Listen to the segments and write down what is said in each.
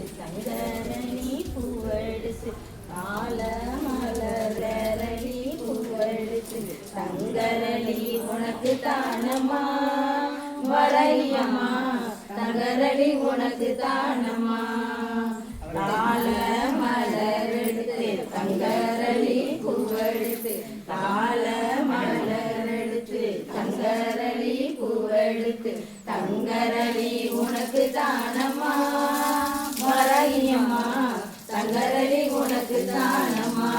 சங்கரணி பூவெடுத்து கால மலரடி பூவெடுத்து தங்கரடி உனக்கு தானம்மா வரையம்மா தங்கரடி உனக்கு தானம்மா கால மலரெடுத்து தங்கரடி பூவெடுத்து கால மலரெடுத்து தங்கரடி பூவெடுத்து தங்கரடி உனக்கு தானம்மா வரையம்மா தங்கரடி உனக்கு தானம்மா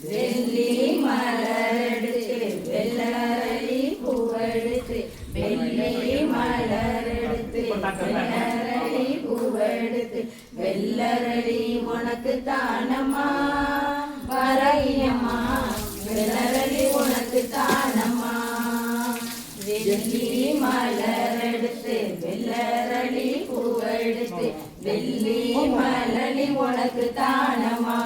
வெள்ளி மலரெடுத்து வெள்ளரடி பூவெடுத்து வெள்ளி மலரெடுத்து வெள்ளரடி பூவெடுத்து வெள்ளரடி உனக்கு தானம்மா வரையம்மா வெள்ளரடி உனக்கு தானம்மா வெள்ளி மலரெடுத்து வெள்ளரடி பூவெடுத்து வெள்ளி மலரி உனக்கு தானம்மா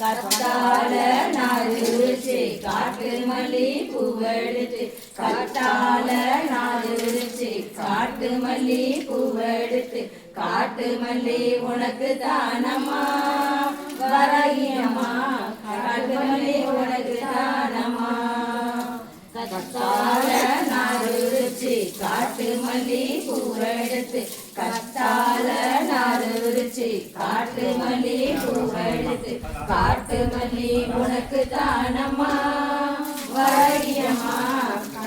கத்தால நாடுச்சு காட்டு மல்லி பூவெடுத்து கத்தால நாடுச்சு காட்டு மல்லி பூவெடுத்து காட்டு மல்லி உனக்கு தானம்மா வரையம்மா காட்டு மல்லி உனக்கு தானம்மா கத்தால நாடுச்சு காட்டு மல்லி பூவெடுத்து கத்தால நாடுச்சு காட்டு மல்லி பூவெடுத்து காட்டு மல்லி உனக்கு தானம்மா வரையம்மா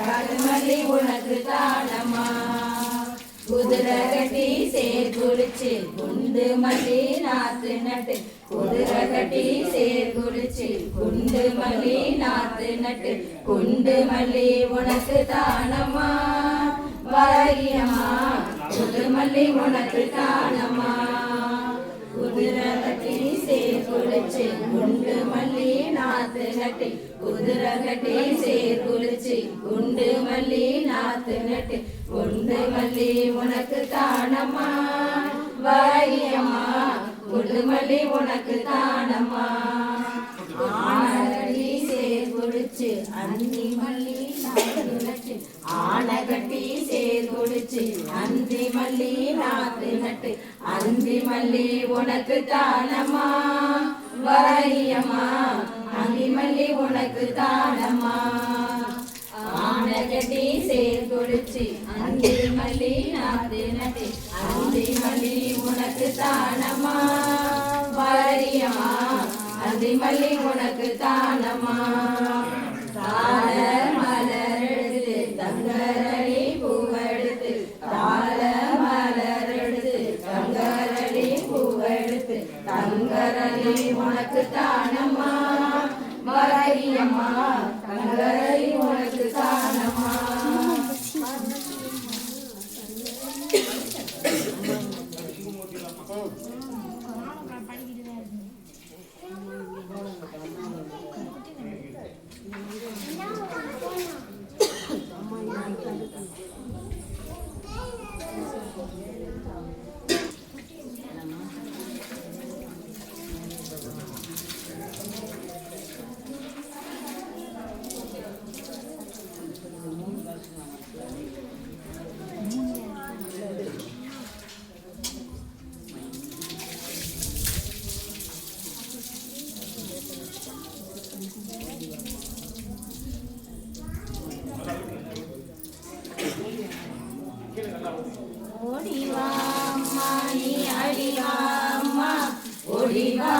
காட்டு மல்லி உனக்கு தானம்மா குதிரை கட்டி சேர் குளிச்சு குண்டு மல்லி நாத்து நட்டு குதிரை கட்டி சேர் குளிச்சு குண்டு மல்லி நாத்து நட்டு குண்டு மல்லி உனக்கு தானம்மா வரையம்மா குண்டு மல்லி உனக்கு தானம்மா குதிரை கட்டி சேர் குளிச்சு குண்டு மல்லி நாத்து நட்டு குதிரை கட்டி சேர் குளிச்சு குண்டு மல்லி நாத்து நட்டு குண்டு மல்லி உனக்கு தானம்மா வரையம்மா குண்டு மல்லி உனக்கு தானம்மா ஆனகட்டி சேர் குளிச்சு அந்தி மல்லி நாத்து நட்டு ஆனகட்டி சேர் குளிச்சு அந்தி மல்லி நாத்து நட்டு அந்தி மல்லி உனக்கு தானம்மா வரையம்மா அந்தி மல்லி உனக்கு தானம்மா ஆனகட்டி சேர் குளிச்சு அந்தி மல்லி நாத்து நட்டு அந்தி மல்லி உனக்கு தானம்மா வரையம்மா அந்தி மல்லி உனக்கு தானம்மா கால மலரெடுத்து தங்கரடி பூவெடுத்து கால மலரெடுத்து தங்கரடி பூவெடுத்து தங்கரடி உனக்கு தானம்மா வரையம்மா தங்கரடி உனக்கு தானம்மா ஓடிவா அம்மா நீ அடிவா அம்மா ஓடிவா